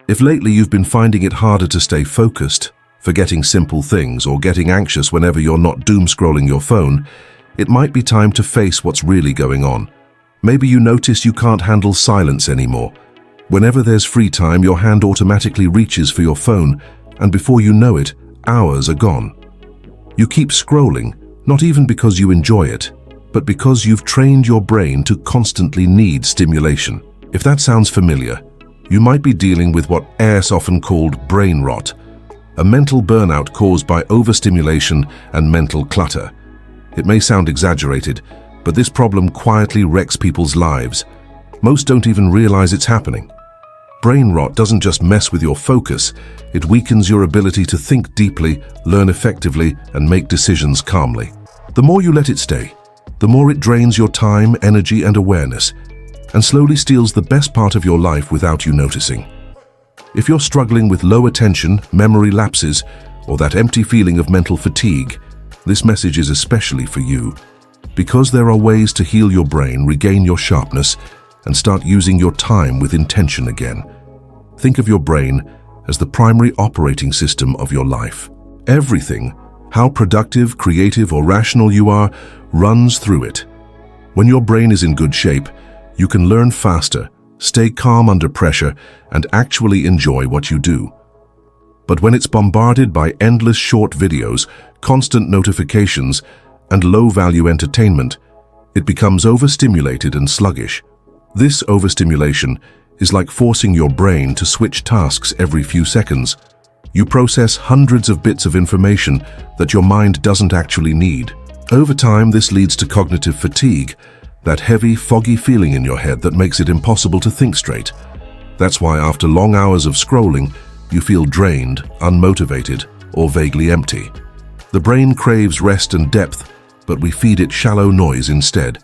If lately you've been finding it harder to stay focused, forgetting simple things, or getting anxious whenever you're not doom-scrolling your phone, it might be time to face what's really going on. Maybe you notice you can't handle silence anymore. Whenever there's free time, your hand automatically reaches for your phone, and before you know it, hours are gone. You keep scrolling, not even because you enjoy it, but because you've trained your brain to constantly need stimulation. If that sounds familiar, you might be dealing with what is often called brain rot, a mental burnout caused by overstimulation and mental clutter. It may sound exaggerated, but this problem quietly wrecks people's lives. Most don't even realize it's happening. Brain rot doesn't just mess with your focus, it weakens your ability to think deeply, learn effectively, and make decisions calmly. The more you let it stay, the more it drains your time, energy, and awareness, and slowly steals the best part of your life without you noticing. If you're struggling with low attention, memory lapses, or that empty feeling of mental fatigue, this message is especially for you, because there are ways to heal your brain, regain your sharpness, and start using your time with intention again. Think of your brain as the primary operating system of your life. Everything, how productive, creative, or rational you are, runs through it. When your brain is in good shape, you can learn faster, stay calm under pressure, and actually enjoy what you do. But when it's bombarded by endless short videos, constant notifications, and low-value entertainment, it becomes overstimulated and sluggish. This overstimulation is like forcing your brain to switch tasks every few seconds. You process hundreds of bits of information that your mind doesn't actually need. Over time, this leads to cognitive fatigue, that heavy, foggy feeling in your head that makes it impossible to think straight. That's why after long hours of scrolling, you feel drained, unmotivated, or vaguely empty. The brain craves rest and depth, but we feed it shallow noise instead.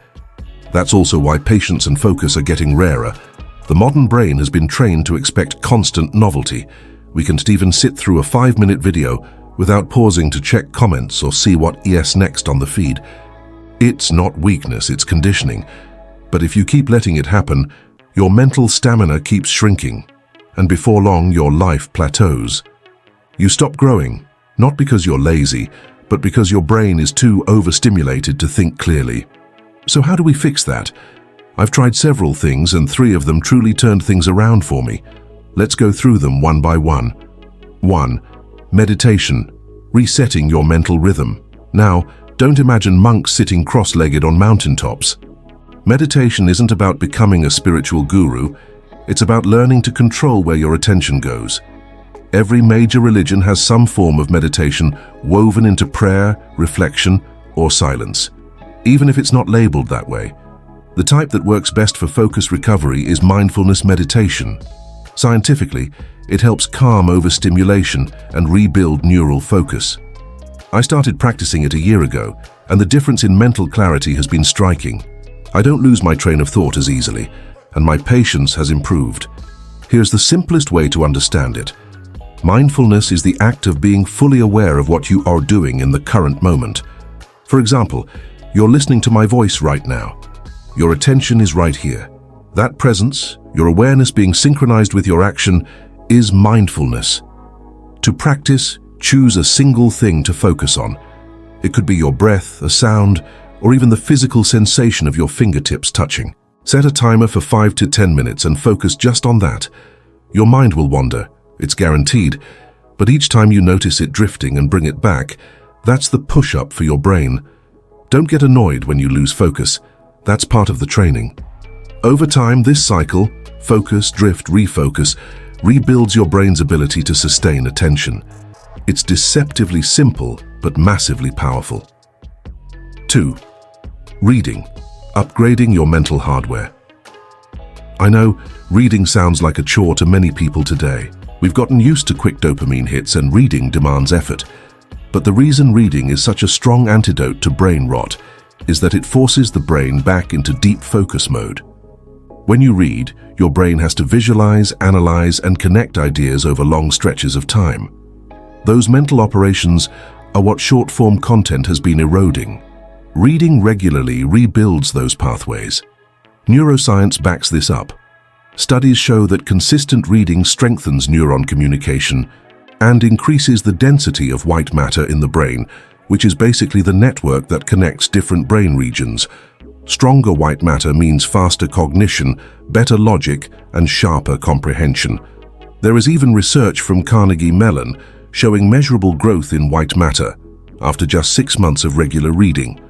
That's also why patience and focus are getting rarer. The modern brain has been trained to expect constant novelty. We can't even sit through a 5-minute video without pausing to check comments or see what is next on the feed. It's not weakness, it's conditioning. But if you keep letting it happen, your mental stamina keeps shrinking, and before long your life plateaus. You stop growing, not because you're lazy, but because your brain is too overstimulated to think clearly. So how do we fix that? I've tried several things, and 3 of them truly turned things around for me. Let's go through them one by one. 1. Meditation. Resetting your mental rhythm. Now, don't imagine monks sitting cross-legged on mountaintops. Meditation isn't about becoming a spiritual guru, it's about learning to control where your attention goes. Every major religion has some form of meditation woven into prayer, reflection, or silence, even if it's not labeled that way. The type that works best for focus recovery is mindfulness meditation. Scientifically, it helps calm overstimulation and rebuild neural focus. I started practicing it a year ago, and the difference in mental clarity has been striking. I don't lose my train of thought as easily, and my patience has improved. Here's the simplest way to understand it. Mindfulness is the act of being fully aware of what you are doing in the current moment. For example, you're listening to my voice right now. Your attention is right here. That presence, your awareness being synchronized with your action, is mindfulness. To practice, choose a single thing to focus on. It could be your breath, a sound, or even the physical sensation of your fingertips touching. Set a timer for 5 to 10 minutes and focus just on that. Your mind will wander, it's guaranteed, but each time you notice it drifting and bring it back, that's the push-up for your brain. Don't get annoyed when you lose focus. That's part of the training. Over time, this cycle, focus, drift, refocus, rebuilds your brain's ability to sustain attention. It's deceptively simple, but massively powerful. 2. Reading. Upgrading your mental hardware. I know, reading sounds like a chore to many people today. We've gotten used to quick dopamine hits, and reading demands effort. But the reason reading is such a strong antidote to brain rot is that it forces the brain back into deep focus mode. When you read, your brain has to visualize, analyze, and connect ideas over long stretches of time. Those mental operations are what short-form content has been eroding. Reading regularly rebuilds those pathways. Neuroscience backs this up. Studies show that consistent reading strengthens neuron communication and increases the density of white matter in the brain, which is basically the network that connects different brain regions. Stronger white matter means faster cognition, better logic, and sharper comprehension. There is even research from Carnegie Mellon showing measurable growth in white matter after just 6 months of regular reading.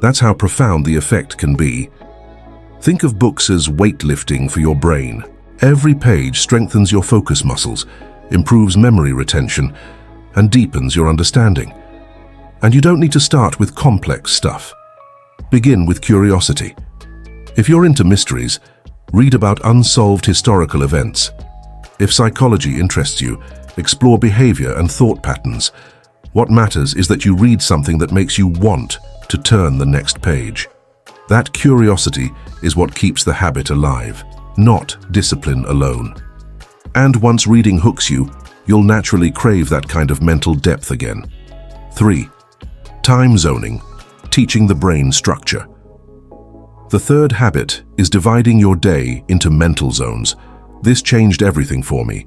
That's how profound the effect can be. Think of books as weightlifting for your brain. Every page strengthens your focus muscles, improves memory retention, and deepens your understanding. And you don't need to start with complex stuff. Begin with curiosity. If you're into mysteries, read about unsolved historical events. If psychology interests you, explore behavior and thought patterns. What matters is that you read something that makes you want to turn the next page. That curiosity is what keeps the habit alive, not discipline alone. And once reading hooks you, you'll naturally crave that kind of mental depth again. 3. Time zoning, teaching the brain structure. The third habit is dividing your day into mental zones. This changed everything for me.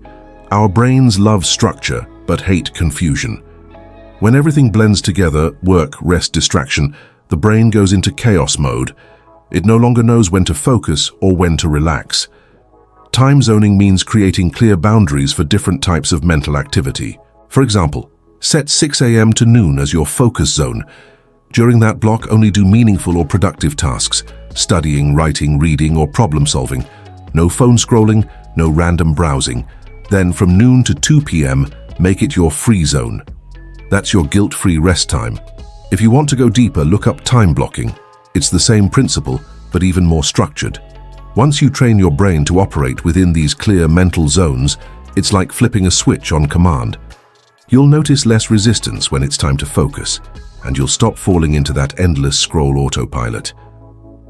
Our brains love structure but hate confusion. When everything blends together, work, rest, distraction, the brain goes into chaos mode. It no longer knows when to focus or when to relax. Time zoning means creating clear boundaries for different types of mental activity. For example, set 6 a.m. to noon as your focus zone. During that block, only do meaningful or productive tasks, studying, writing, reading, or problem solving. No phone scrolling, no random browsing. Then from noon to 2 p.m., make it your free zone. That's your guilt-free rest time. If you want to go deeper, look up time blocking. It's the same principle, but even more structured. Once you train your brain to operate within these clear mental zones, it's like flipping a switch on command. You'll notice less resistance when it's time to focus, and you'll stop falling into that endless scroll autopilot.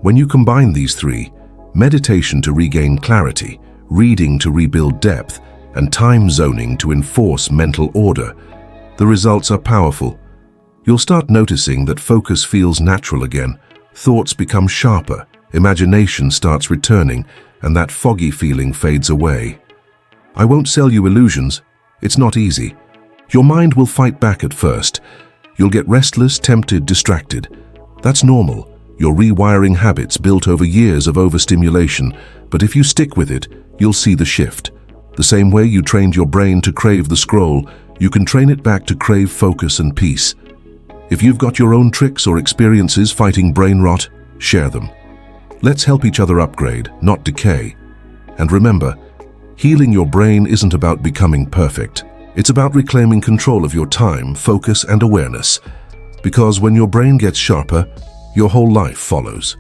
When you combine these three, meditation to regain clarity, reading to rebuild depth, and time zoning to enforce mental order, the results are powerful. You'll start noticing that focus feels natural again, thoughts become sharper, imagination starts returning, and that foggy feeling fades away. I won't sell you illusions. It's not easy. Your mind will fight back at first. You'll get restless, tempted, distracted. That's normal. You're rewiring habits built over years of overstimulation, but if you stick with it, you'll see the shift. The same way you trained your brain to crave the scroll, you can train it back to crave focus and peace. If you've got your own tricks or experiences fighting brain rot, share them. Let's help each other upgrade, not decay. And remember, healing your brain isn't about becoming perfect. It's about reclaiming control of your time, focus, and awareness. Because when your brain gets sharper, your whole life follows.